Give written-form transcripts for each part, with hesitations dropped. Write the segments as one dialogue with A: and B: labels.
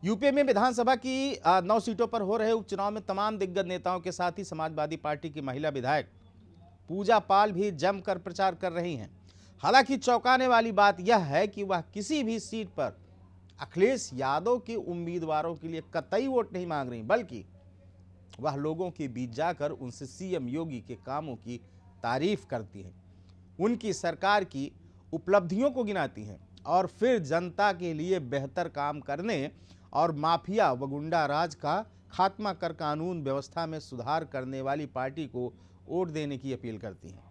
A: UP में विधानसभा की 9 सीटों पर हो रहे उपचुनाव में तमाम दिग्गज नेताओं के साथ ही समाजवादी पार्टी की महिला विधायक पूजा पाल भी जमकर प्रचार कर रही हैं। हालांकि चौंकाने वाली बात यह है कि वह किसी भी सीट पर अखिलेश यादव के उम्मीदवारों के लिए कतई वोट नहीं मांग रही, बल्कि वह लोगों के बीच जाकर उनसे सीएम योगी के कामों की तारीफ करती हैं, उनकी सरकार की उपलब्धियों को गिनाती हैं और फिर जनता के लिए बेहतर काम करने और माफिया व गुंडा राज का खात्मा कर कानून व्यवस्था में सुधार करने वाली पार्टी को वोट देने की अपील करती हैं।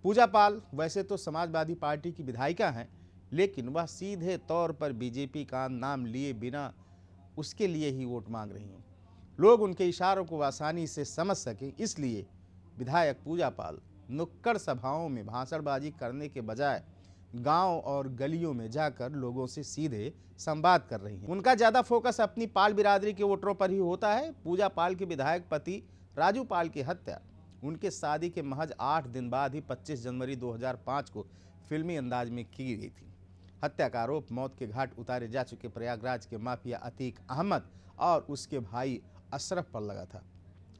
A: पूजा पाल वैसे तो समाजवादी पार्टी की विधायिका हैं, लेकिन वह सीधे तौर पर बीजेपी का नाम लिए बिना उसके लिए ही वोट मांग रही हैं। लोग उनके इशारों को आसानी से समझ सकें, इसलिए विधायक पूजा पाल नुक्कड़ सभाओं में भाषणबाजी करने के बजाय गांव और गलियों में जाकर लोगों से सीधे संवाद कर रही हैं। उनका ज़्यादा फोकस अपनी पाल बिरादरी के वोटरों पर ही होता है। पूजा पाल के विधायक पति राजू पाल की हत्या उनके शादी के महज 8 दिन बाद ही 25 जनवरी 2005 को फिल्मी अंदाज में की गई थी। हत्या का आरोप मौत के घाट उतारे जा चुके प्रयागराज के माफिया अतीक अहमद और उसके भाई अशरफ पर लगा था।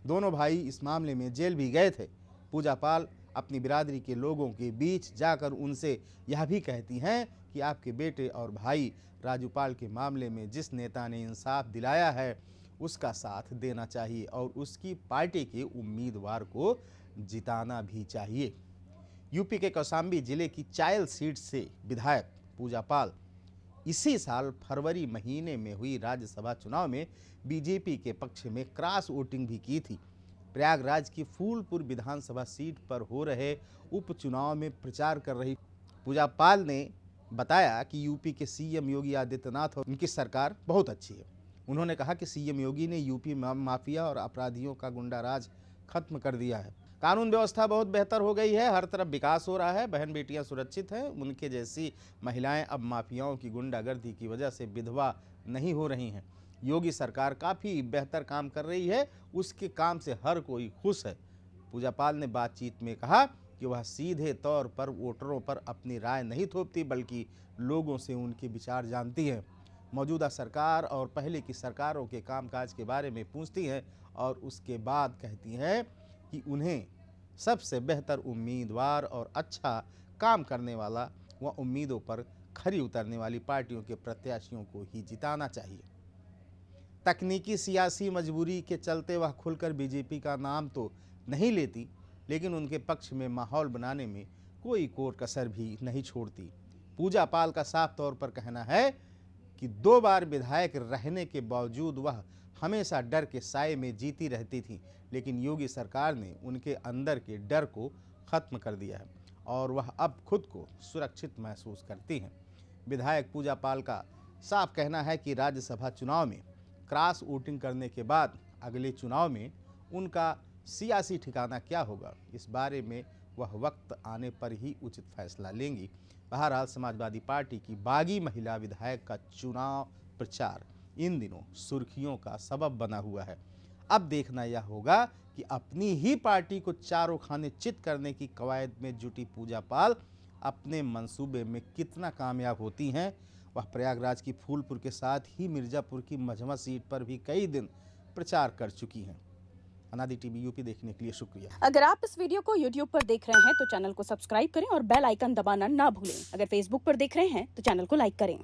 A: दोनों भाई इस मामले में जेल भी गए थे। पूजा पाल अपनी बिरादरी के लोगों के बीच जाकर उनसे यह भी कहती हैं कि आपके बेटे और भाई राजू पाल के मामले में जिस नेता ने इंसाफ दिलाया है उसका साथ देना चाहिए और उसकी पार्टी के उम्मीदवार को जिताना भी चाहिए। यूपी के कौशाम्बी जिले की चायल सीट से विधायक पूजा पाल इसी साल फरवरी महीने में हुई राज्यसभा चुनाव में बीजेपी के पक्ष में क्रॉस वोटिंग भी की थी। प्रयागराज की फूलपुर विधानसभा सीट पर हो रहे उपचुनाव में प्रचार कर रही पूजा पाल ने बताया कि यूपी के सीएम योगी आदित्यनाथ और उनकी सरकार बहुत अच्छी है। उन्होंने कहा कि सीएम योगी ने यूपी में माफिया और अपराधियों का गुंडा राज खत्म कर दिया है। कानून व्यवस्था बहुत बेहतर हो गई है, हर तरफ विकास हो रहा है, बहन बेटियां सुरक्षित हैं, उनके जैसी महिलाएं अब माफियाओं की गुंडागर्दी की वजह से विधवा नहीं हो रही हैं। योगी सरकार काफ़ी बेहतर काम कर रही है, उसके काम से हर कोई खुश है। पूजा पाल ने बातचीत में कहा कि वह सीधे तौर पर वोटरों पर अपनी राय नहीं थोपती, बल्कि लोगों से उनके विचार जानती हैं। मौजूदा सरकार और पहले की सरकारों के कामकाज के बारे में पूछती हैं और उसके बाद कहती हैं कि उन्हें सबसे बेहतर उम्मीदवार और अच्छा काम करने वाला व उम्मीदों पर खरी उतरने वाली पार्टियों के प्रत्याशियों को ही जिताना चाहिए। तकनीकी सियासी मजबूरी के चलते वह खुलकर बीजेपी का नाम तो नहीं लेती, लेकिन उनके पक्ष में माहौल बनाने में कोई कोर कसर भी नहीं छोड़ती। पूजा पाल का साफ तौर पर कहना है कि 2 बार विधायक रहने के बावजूद वह हमेशा डर के साए में जीती रहती थी, लेकिन योगी सरकार ने उनके अंदर के डर को खत्म कर दिया है और वह अब खुद को सुरक्षित महसूस करती हैं। विधायक पूजा पाल का साफ कहना है कि राज्यसभा चुनाव में क्रॉस वोटिंग करने के बाद अगले चुनाव में उनका सियासी ठिकाना क्या होगा, इस बारे में वह वक्त आने पर ही उचित फैसला लेंगी। बहरहाल समाजवादी पार्टी की बागी महिला विधायक का चुनाव प्रचार इन दिनों सुर्खियों का सबब बना हुआ है। अब देखना यह होगा कि अपनी ही पार्टी को चारों खाने चित करने की कवायद में जुटी पूजा पाल अपने मंसूबे में कितना कामयाब होती हैं। वह प्रयागराज की फूलपुर के साथ ही मिर्जापुर की मझमा सीट पर भी कई दिन प्रचार कर चुकी हैं। अनादि टीवी यूपी देखने के लिए शुक्रिया।
B: अगर आप इस वीडियो को YouTube पर देख रहे हैं तो चैनल को सब्सक्राइब करें और बेल आइकन दबाना ना भूलें। अगर Facebook पर देख रहे हैं तो चैनल को लाइक करें।